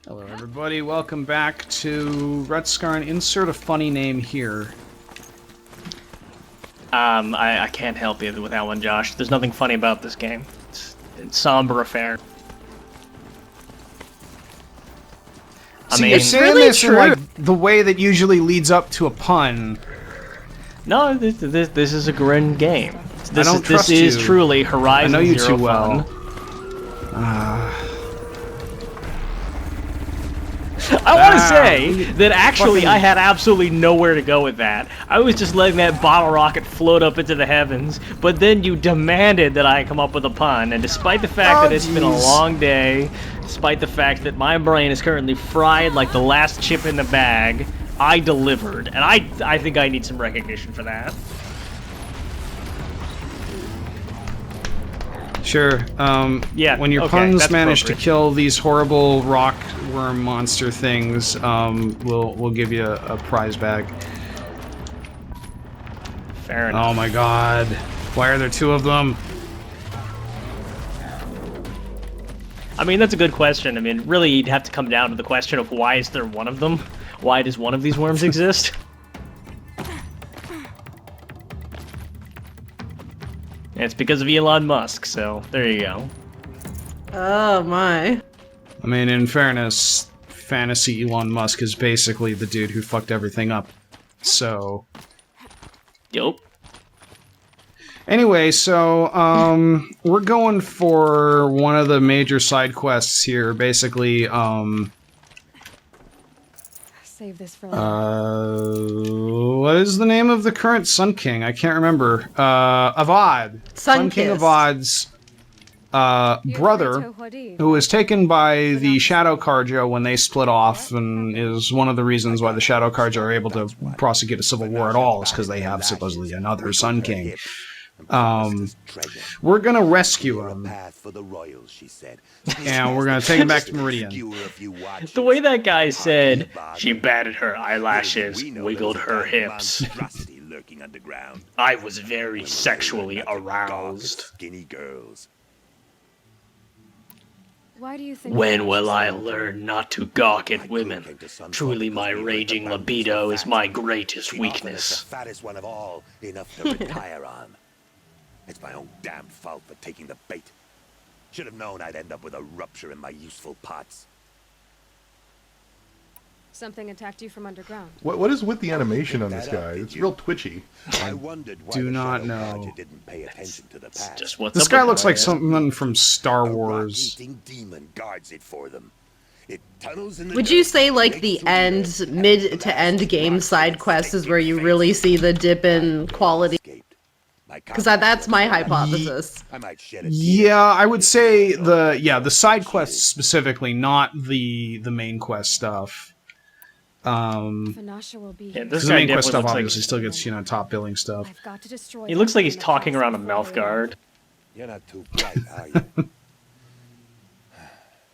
Hello everybody, welcome back to Red Scar, and insert a funny name here. I can't help you with that one, Josh. There's nothing funny about this game. It's a somber affair. You're saying really this true. in, like, the way that usually leads up to a pun. No, this is a grin game. This is truly Horizon Zero Fun. I know you Zero too well. I want to say that actually I had absolutely nowhere to go with that. I was just letting that bottle rocket float up into the heavens, but then you demanded that I come up with a pun, and despite the fact that it's been a long day, despite the fact that my brain is currently fried like the last chip in the bag, I delivered, and I think I need some recognition for that. Sure. Yeah. When your puns manage to kill these horrible rock worm monster things, we'll give you a prize bag. Fair enough. Oh my god. Why are there two of them? I mean, that's a good question. I mean, really, you'd have to come down to the question of why is there one of them? Why does one of these worms exist? It's because of Elon Musk, so there you go. Oh my. I mean, in fairness, fantasy Elon Musk is basically the dude who fucked everything up. So... Yup. Anyway, so, we're going for one of the major side quests here, basically, Save this for later. what is the name of the current Sun King? I can't remember. Avad. Sun King Avad's, brother, who was taken by the Shadow Carja when they split off, and is one of the reasons why the Shadow Carja are able to prosecute a civil war at all, is because they have supposedly another Sun King. We're gonna rescue him, and we're gonna take him back to Meridian. The way that guy said, she batted her eyelashes, wiggled her hips. I was very sexually aroused. Why do you think When will I learn not to gawk at women? Truly my raging libido is my greatest weakness. Fattest one of all, enough to retire on. It's my own damn fault for taking the bait. Should have known I'd end up with a rupture in my useful parts. something attacked you from underground? What is with the animation on this guy? It's real twitchy. I wondered why do not know. didn't pay attention to the past. Just what's This up guy with looks that? like someone from Star Wars. A demon guards it for them. It tunnels in the Would you say, like, the mid to end game side quest is where you really see the dip in quality? Because that's my hypothesis. I might shed a tear. Yeah, I would say the side quests specifically, not the main quest stuff. Vanasha will be Yeah, here. this Because the guy main quest definitely stuff looks obviously like still gets, top billing stuff. I've got to destroy he looks like he's everything talking that around a passed mouth before we guard. You're not too bright, are you?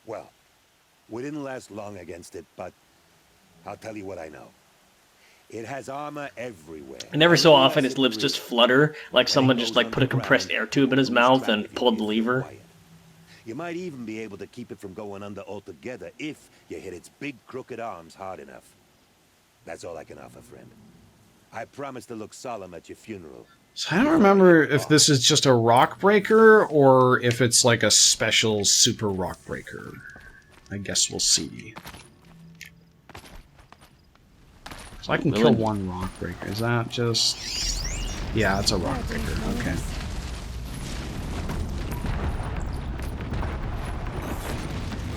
Well, we didn't last long against it, but I'll tell you what I know. It has armor everywhere. And every so often his lips just flutter, like someone just like put a compressed air tube in his mouth and pulled the lever. You might even be able to keep it from going under altogether if you hit its big crooked arms hard enough. That's all I can offer, friend. I promise to look solemn at your funeral. So I don't remember if this is just a rock breaker or if it's like a special super rock breaker. I guess we'll see. So I can kill one rock breaker. Is that just... Yeah, it's a rock breaker. Okay.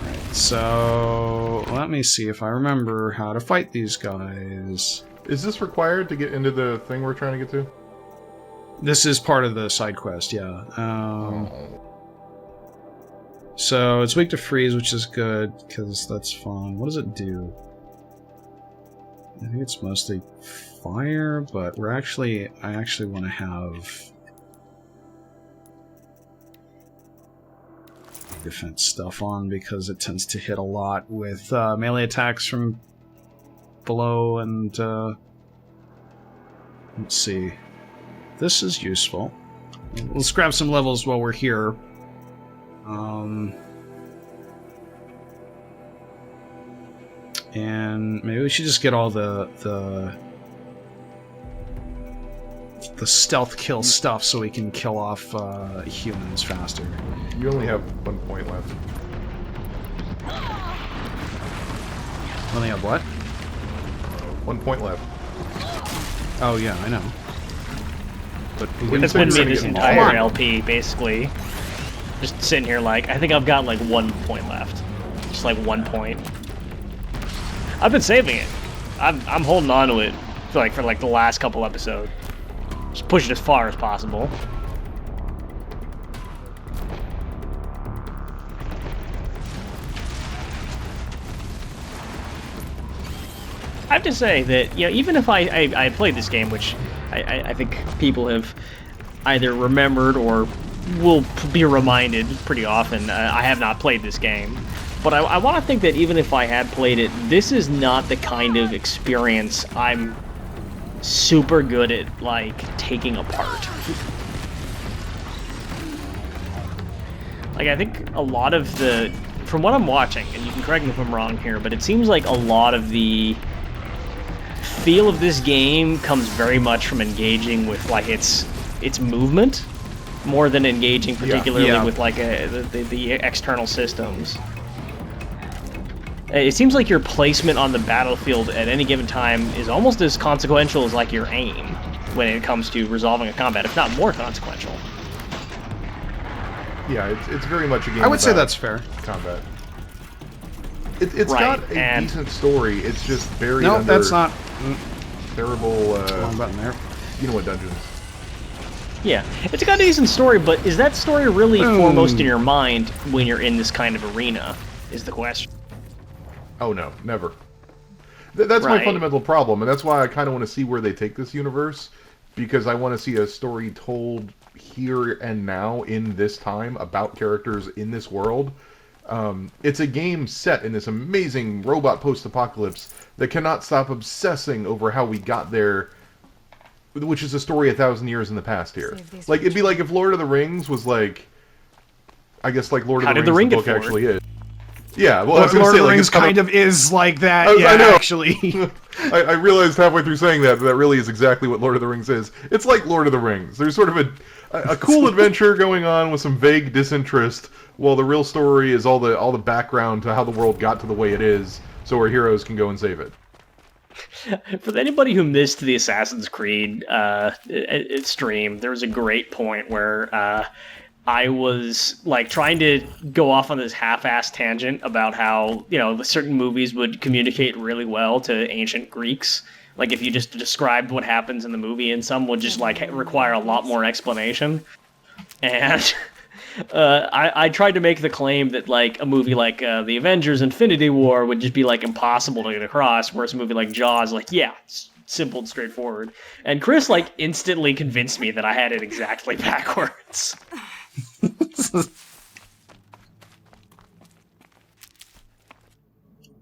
Alright, so... Let me see if I remember how to fight these guys. Is this required to get into the thing we're trying to get to? This is part of the side quest, yeah. So it's weak to freeze, which is good, because that's fun. What does it do? I think it's mostly fire, but I actually want to have defense stuff on because it tends to hit a lot with melee attacks from below, and let's see. This is useful. Let's grab some levels while we're here. And maybe we should just get all the stealth kill stuff so we can kill off humans faster. You only have 1 point left. Only have what? 1 point left. Oh yeah, I know. But That's been me this entire LP, basically. Just sitting here like, I think I've got like 1 point left. Just like 1 point. I've been saving it. I'm holding on to it for like the last couple episodes. Just push it as far as possible. I have to say that, you know, even if I played this game, which I think people have either remembered or will be reminded pretty often, I have not played this game. But I want to think that even if I had played it, this is not the kind of experience I'm super good at, like, taking apart. Like, I think a lot of the... From what I'm watching, and you can correct me if I'm wrong here, but it seems like a lot of the feel of this game comes very much from engaging with, like, its movement, more than engaging particularly with, like, the external systems. It seems like your placement on the battlefield at any given time is almost as consequential as, like, your aim when it comes to resolving a combat, if not more consequential. Yeah, it's very much a game. I would say that's fair. Combat. It's Right, got a decent story. It's just very No, under that's not. terrible. Wrong button there. You know what dungeons? Yeah, it's got a decent story, but is that story really foremost in your mind when you're in this kind of arena, is the question. Oh no, never. That's my fundamental problem, and that's why I kind of want to see where they take this universe, because I want to see a story told here and now in this time about characters in this world. It's a game set in this amazing robot post-apocalypse that cannot stop obsessing over how we got there, which is a story 1,000 years in the past here. Like, it'd be like if Lord of the Rings was like, I guess like Lord of the Rings the book actually is. Yeah, well, I was going to say, Lord of the like, Rings kind of is like that, I know. actually. I realized halfway through saying that really is exactly what Lord of the Rings is. It's like Lord of the Rings. There's sort of a cool adventure going on with some vague disinterest, while the real story is all the background to how the world got to the way it is, so our heroes can go and save it. For anybody who missed the Assassin's Creed stream, there was a great point where I was like trying to go off on this half-assed tangent about how, you know, certain movies would communicate really well to ancient Greeks. Like if you just described what happens in the movie, and some would just like require a lot more explanation. And I tried to make the claim that like a movie like The Avengers: Infinity War would just be like impossible to get across, whereas a movie like Jaws, like, yeah, it's simple and straightforward. And Chris like instantly convinced me that I had it exactly backwards.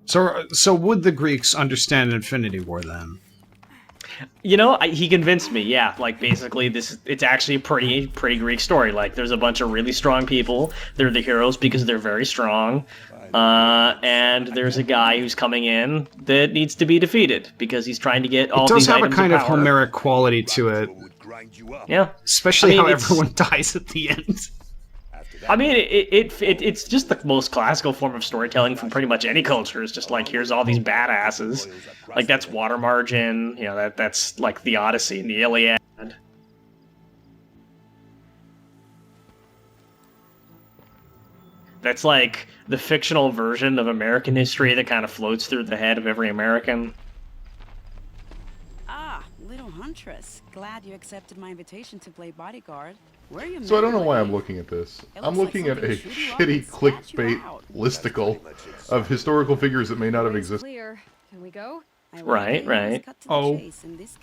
So would the Greeks understand Infinity War then? You know, he convinced me. Yeah, like basically, it's actually a pretty Greek story. Like, there's a bunch of really strong people. They're the heroes because they're very strong. And there's a guy who's coming in that needs to be defeated because he's trying to get all these items of power. It does have a kind of Homeric quality to it. Yeah, especially how everyone dies at the end. I mean, it's just the most classical form of storytelling from pretty much any culture. It's just like, here's all these badasses. Like, that's Water Margin, you know, that's like the Odyssey and the Iliad. That's like the fictional version of American history that kind of floats through the head of every American. Ah, little huntress. Glad you accepted my invitation to play bodyguard. So I don't know why I'm looking at this. I'm looking at a shitty clickbait listicle of historical figures that may not have existed. Clear. Can we go? Right. Oh.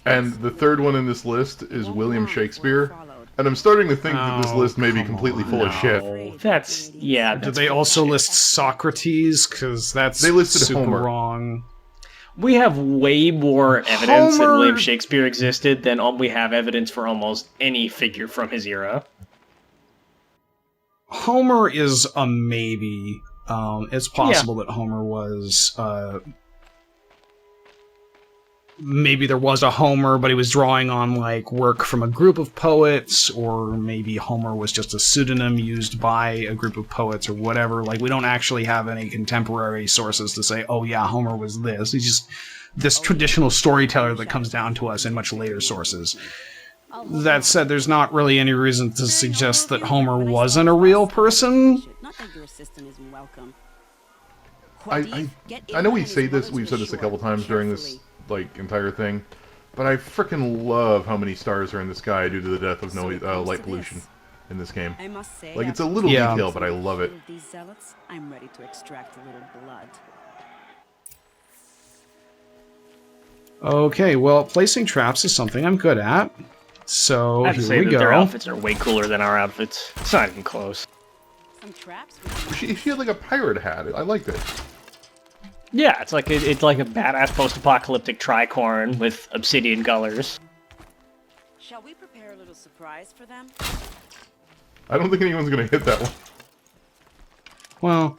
And the third one in this list is William Shakespeare. And I'm starting to think that this list may be completely full of shit. That's, yeah. Did they also list Socrates? Because that's super Homer. wrong. We have way more evidence that William Shakespeare existed than we have evidence for almost any figure from his era. Homer is a maybe. It's possible that Homer was maybe there was a Homer, but he was drawing on like work from a group of poets, or maybe Homer was just a pseudonym used by a group of poets or whatever. Like, we don't actually have any contemporary sources to say, oh yeah, Homer was this. He's just this traditional storyteller that comes down to us in much later sources. That said, there's not really any reason to suggest that Homer wasn't a real person. Not that your assistant isn't welcome. I know we've said this a couple times during this like entire thing, but I frickin' love how many stars are in the sky due to the death of light pollution in this game. I must say, Like, it's a little detail, but I love it. These zealots, I'm ready to extract a little blood. Okay, well, placing traps is something I'm good at. So I have to here say we that go. their outfits are way cooler than our outfits. It's not even close. Some traps. She had like a pirate hat. I liked it. Yeah, it's like a badass post-apocalyptic tricorn with obsidian colors. Shall we prepare a little surprise for them? I don't think anyone's gonna hit that one. Well,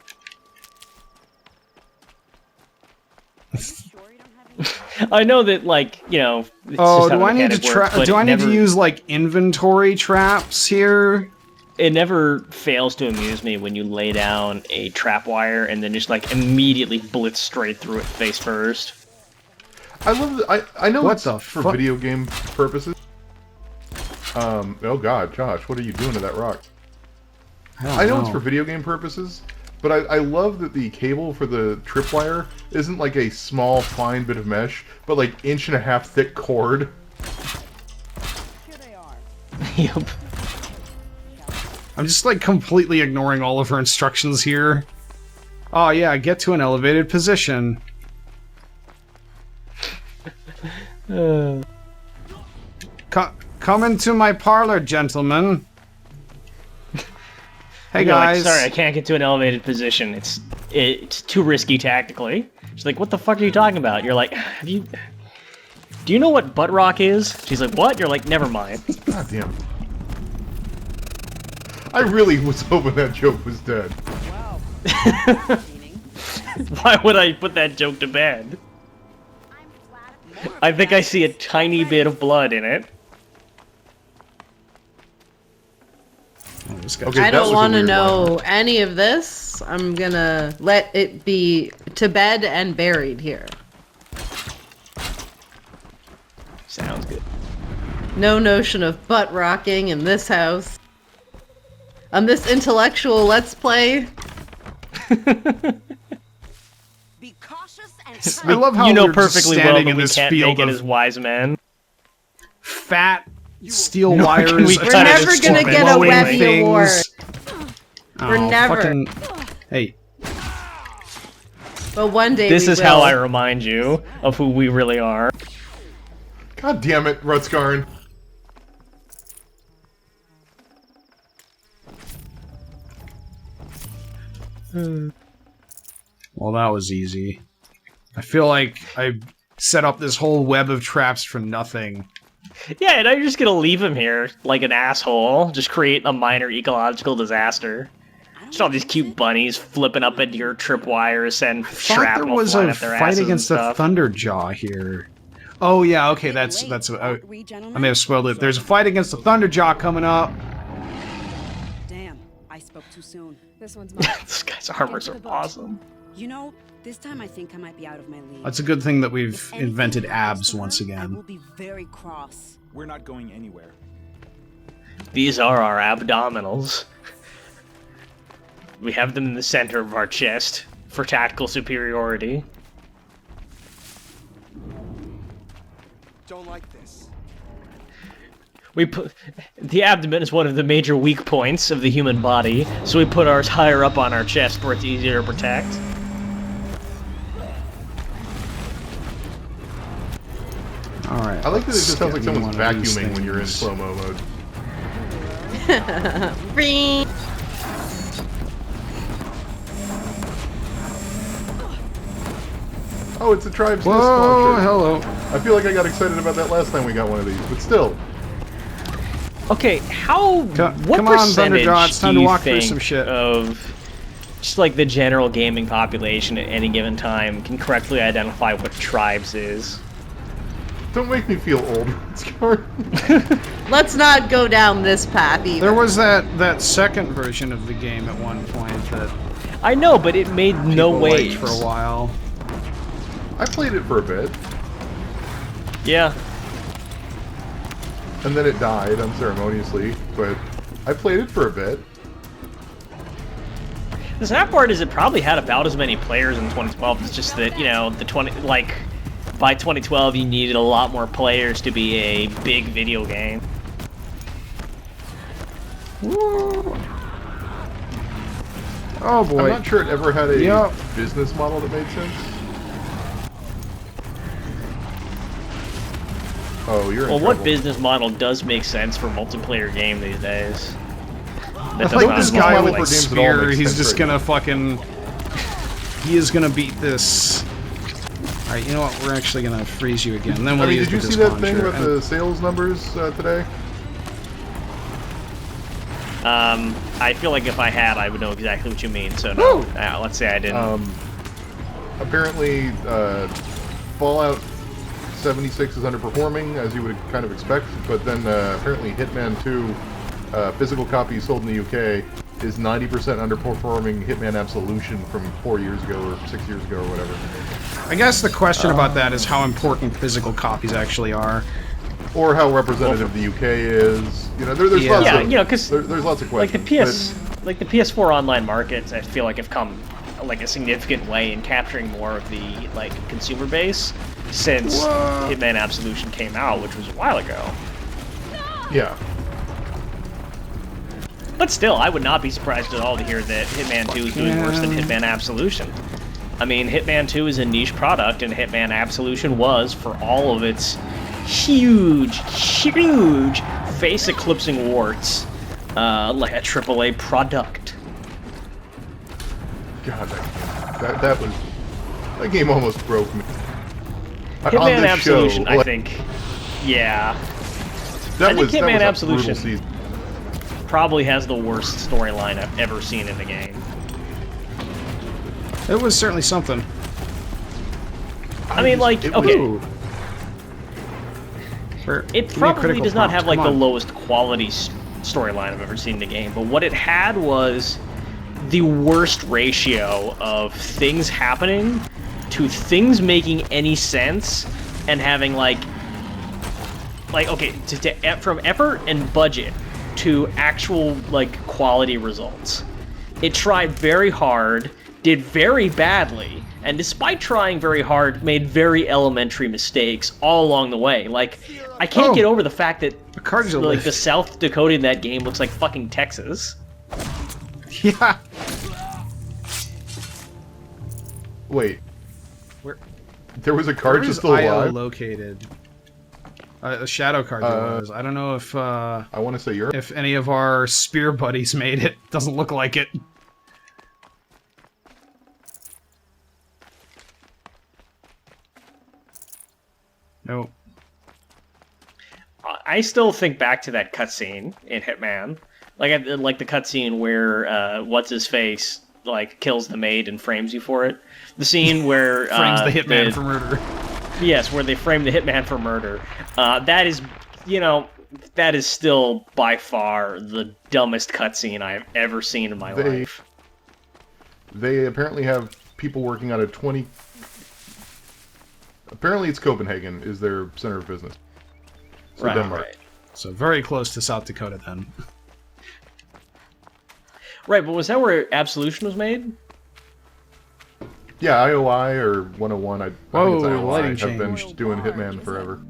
Sure you don't have any? I know that, like, you know. It's oh, just how do I need to mechanic works, but do I need to never- use like inventory traps here? It never fails to amuse me when you lay down a trap wire and then just like immediately blitz straight through it face first. I love that. I know What it's the for fuck? video game purposes. Oh god, Josh, what are you doing to that rock? I know it's for video game purposes, but I love that the cable for the tripwire isn't like a small, fine bit of mesh, but like 1.5 inch thick cord. Here they are. Yep. I'm just like completely ignoring all of her instructions here. Oh yeah, get to an elevated position. Come into my parlor, gentlemen. Hey You're like, guys. sorry, I can't get to an elevated position. It's too risky tactically. She's like, what the fuck are you talking about? You're like, do you know what butt rock is? She's like, what? You're like, never mind. God damn. I really was hoping that joke was dead. Wow. Why would I put that joke to bed? I think I see a tiny bit of blood in it. Oh, this guy- Okay, I that was don't a want to weird know line. any of this. I'm gonna let it be to bed and buried here. Sounds good. No notion of butt rocking in this house. On this intellectual Let's Play. Be cautious and I love how you know we're just perfectly well standing that in we this can't make field it of as wise men. fat steel Nor wires. can we We're cut it never as gonna short get as a we Webby make. Award. We're Oh, never. fucking- Hey, But one day This we is how will. I remind you of who we really are. God damn it, Rutskarn. well, that was easy. I feel like I set up this whole web of traps for nothing. Yeah, and I'm just gonna leave him here like an asshole. Just create a minor ecological disaster. Just all these cute bunnies flipping up into your tripwires and Thought shrapnel there was flying a at their fight asses against and the stuff. Thunderjaw here. Oh yeah, okay, that's I may have spoiled it. There's a fight against the Thunderjaw coming up. Damn, I spoke too soon. This one's mine. This guy's armors are awesome. You know, this time I think I might be out of my league. That's a good thing that we've If anything invented happens abs to her, once I will again. be very cross. We're not going anywhere. These are our abdominals. We have them in the center of our chest for tactical superiority. Don't like this. We put the abdomen is one of the major weak points of the human body, so we put ours higher up on our chest where it's easier to protect. Alright. I like that it just sounds like let's someone's get me one of these vacuuming when you're in things. slow-mo mode. Ring. Oh, it's a tribe's Whoa, dishwasher. hello. I feel like I got excited about that last time we got one of these, but still. Okay, how what come on, percentage Thunderjaw, it's time do to you walk through think some shit. of just like the general gaming population at any given time can correctly identify what tribes is? Don't make me feel old, Scar. Let's not go down this path either. There was that second version of the game at one point that I know, but it made no people liked waves. for a while. I played it for a bit, Yeah. and then it died unceremoniously, but I played it for a bit. The sad part is it probably had about as many players in 2012. It's just that, you know, by 2012 you needed a lot more players to be a big video game. Oh boy. I'm not sure it ever had a business model that made sense. Oh, you're in Well, trouble. what business model does make sense for multiplayer game these days? I think this not guy involve with the games at all spear, makes he's sense just right gonna now. fucking... He is gonna beat this... Alright, you know what? We're actually gonna freeze you again. Then we'll I mean, use did you the see that thing disponger. about the sales numbers today? I feel like if I had, I would know exactly what you mean, so no. Let's say I didn't. Apparently, Fallout 76 is underperforming, as you would kind of expect, but then apparently Hitman 2 physical copies sold in the UK is 90% underperforming Hitman Absolution from 4 years ago or 6 years ago or whatever. I guess the question about that is how important physical copies actually are. Or how representative the UK is. You know, there's lots Yeah, of, you know, because there's lots of questions. Like the PS4 online markets, I feel like have come like a significant way in capturing more of the like consumer base since Hitman Absolution came out, which was a while ago. Yeah. But still, I would not be surprised at all to hear that Hitman 2 is doing worse than Hitman Absolution. I mean, Hitman 2 is a niche product, and Hitman Absolution was, for all of its huge face-eclipsing warts, like a AAA product. God, that game almost broke me. Hitman Absolution, I think, yeah. That I think was Hitman a Absolution brutal season. probably has the worst storyline I've ever seen in the game. It was certainly something. I mean, like, it was- okay, Give it me a probably critical does not prompt, have like come the on. lowest quality storyline I've ever seen in the game, but what it had was the worst ratio of things happening to things making any sense and having like okay, from effort and budget to actual like quality results. It tried very hard, did very badly, and despite trying very hard, made very elementary mistakes all along the way. Like, I can't get over the fact that like the South Dakota in that game looks like fucking Texas. Yeah. Wait. Where? There was a card Where just is still IO alive? located? A shadow card was. I don't know if I want to say Europe. if any of our spear buddies made it. Doesn't look like it. Nope. I still think back to that cutscene in Hitman, like the cutscene where what's his face like kills the maid and frames you for it. The scene where Frames the hitman for murder. Yes, where they frame the hitman for murder. That is, you know, that is still by far the dumbest cutscene I have ever seen in my life. They apparently have people working on a 20... Apparently it's Copenhagen is their center of business. So Right, Denmark. right. So very close to South Dakota then. Right, but was that where Absolution was made? Yeah, IOI or 101, I think it's Whoa, IOI, lighting have been change. doing Hitman forever.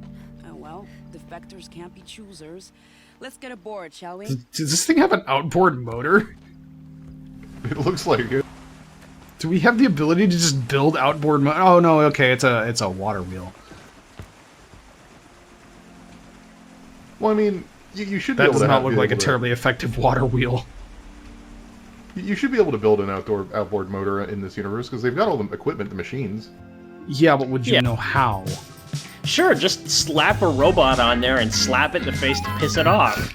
Oh well, defectors can't be choosers. Let's get aboard, shall we? Does this thing have an outboard motor? It looks like it. Do we have the ability to just build outboard motor? Oh no, okay, it's a water wheel. Well, I mean, you should be That able does to not look be like a able to- terribly effective water wheel. You should be able to build an outboard motor in this universe because they've got all the equipment, the machines. Yeah, but would you Yeah. know how? Sure, just slap a robot on there and slap it in the face to piss it off.